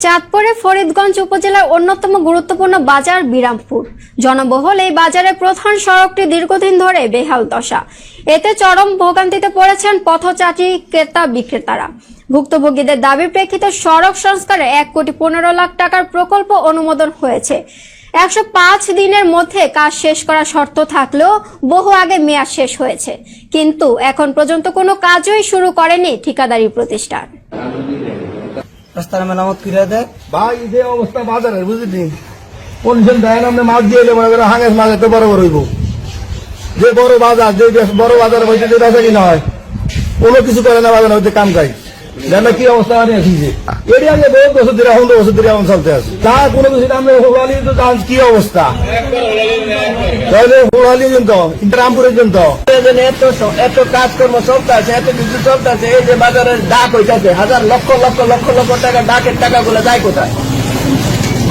চাঁদপুরের ফরিদগঞ্জ উপজেলার অন্যতম গুরুত্বপূর্ণ বাজার বিরামপুর। জনবহুল এই বাজারের প্রধান সড়কটি দীর্ঘদিন ধরে বেহাল দশা। এতে চরম ভোগান্তিতে পড়েছেন পথচারী ক্রেতা বিক্রেতারা। ভুক্তভোগীদের দাবির প্রেক্ষিতে সড়ক সংস্কারে 1,15,00,000 টাকার প্রকল্প অনুমোদন হয়েছে। 105 দিনের মধ্যে কাজ শেষ করার শর্ত থাকলেও বহু আগে মেয়াদ শেষ হয়েছে, কিন্তু এখন পর্যন্ত কোনো কাজই শুরু করেনি ঠিকাদারি প্রতিষ্ঠান। রাস্তার মেরামত করে দেয় ভাই, যে অবস্থা বাজারের বুঝলি কন্ডিশন দেয় না। আপনি মাছ দিয়ে এলে মনে করেন হাঙের মাছ এত বড় বড় হইব। যে বড় বাজার, যে বড় বাজার হয়েছে যে বেচা কিনা হয়, কোনো কিছু করে না বাজার হইতে কাম কাজ জানা কি অবস্থা নিয়েছে। এটি আগে বহু বছর ধরে এখন বছর ধরে এখন চলতে আছে। তা কোনো কিছু আমরা হোলালি তো কি অবস্থা, তাহলে হোলালি পর্যন্ত রামপুর পর্যন্ত এত কাজকর্ম চলতেছে, এত কিছু চলতেছে। এই যে বাজারের ডাক হইতেছে, হাজার লক্ষ লক্ষ লক্ষ লক্ষ টাকা ডাকের টাকাগুলো যায় কোথায়?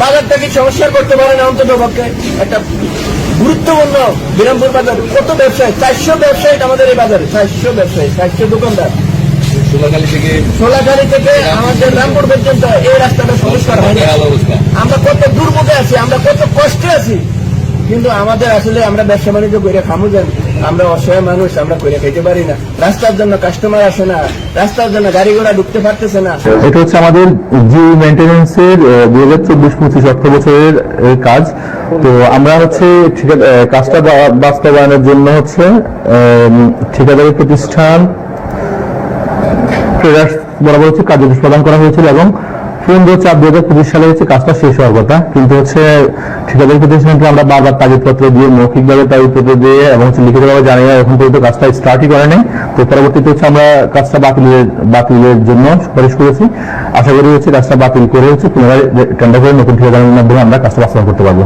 বাজারটা কি সংস্কার করতে পারে না? অন্তত পক্ষে একটা গুরুত্বপূর্ণ বিরামপুর বাজার কত ব্যবসায়ী, 400 ব্যবসায়ী আমাদের এই বাজারে, 400 ব্যবসায়ী, 400 দোকানদার। সোলাখালী থেকে আমাদের রামপুর পর্যন্ত এই রাস্তাটা সংস্কার হয়নি। আমরা কত দুর্ভোগে আছি, আমরা কত কষ্টে আছি, কিন্তু আমাদের আসলে আমরা ব্যবসা বাণিজ্য করে খামু যান, আমরা অসহায় মানুষ, আমরা করে খেতে পারি না। রাস্তার জন্য কাস্টমার আসে না, রাস্তার জন্য গাড়ি ঘোড়া ঢুকতে পারতেছে না। এটা হচ্ছে আমাদের জি মেইনটেনেন্সের 2024-25 অর্থ বছরের কাজ। তো আমরা হচ্ছে কাজটা বাস্তবায়নের জন্য হচ্ছে ঠিকাদারি প্রতিষ্ঠান বরাবর হচ্ছে কার্যদেশ প্রদান করা হয়েছিল এবং 15/4/2025 সালে হচ্ছে কাজটা শেষ হওয়ার কথা, কিন্তু হচ্ছে ঠিকাদারি প্রতিষ্ঠানকে আমরা বারবার তাগিদপত্র দিয়ে, মৌখিকভাবে তাগিদপত্র দিয়ে এবং লিখিতভাবে জানিয়ে এখন পর্যন্ত কাজটা স্টার্টই করে নেই। তো পরবর্তীতে হচ্ছে আমরা কাজটা বাতিলের জন্য সুপারিশ করেছি। আশা করি হচ্ছে কাজটা বাতিল করে হচ্ছে পুনরায় টেন্ডার করে নতুন ঠিকাদারের মাধ্যমে আমরা কাজটা বাস্তবায়ন করতে পারবো।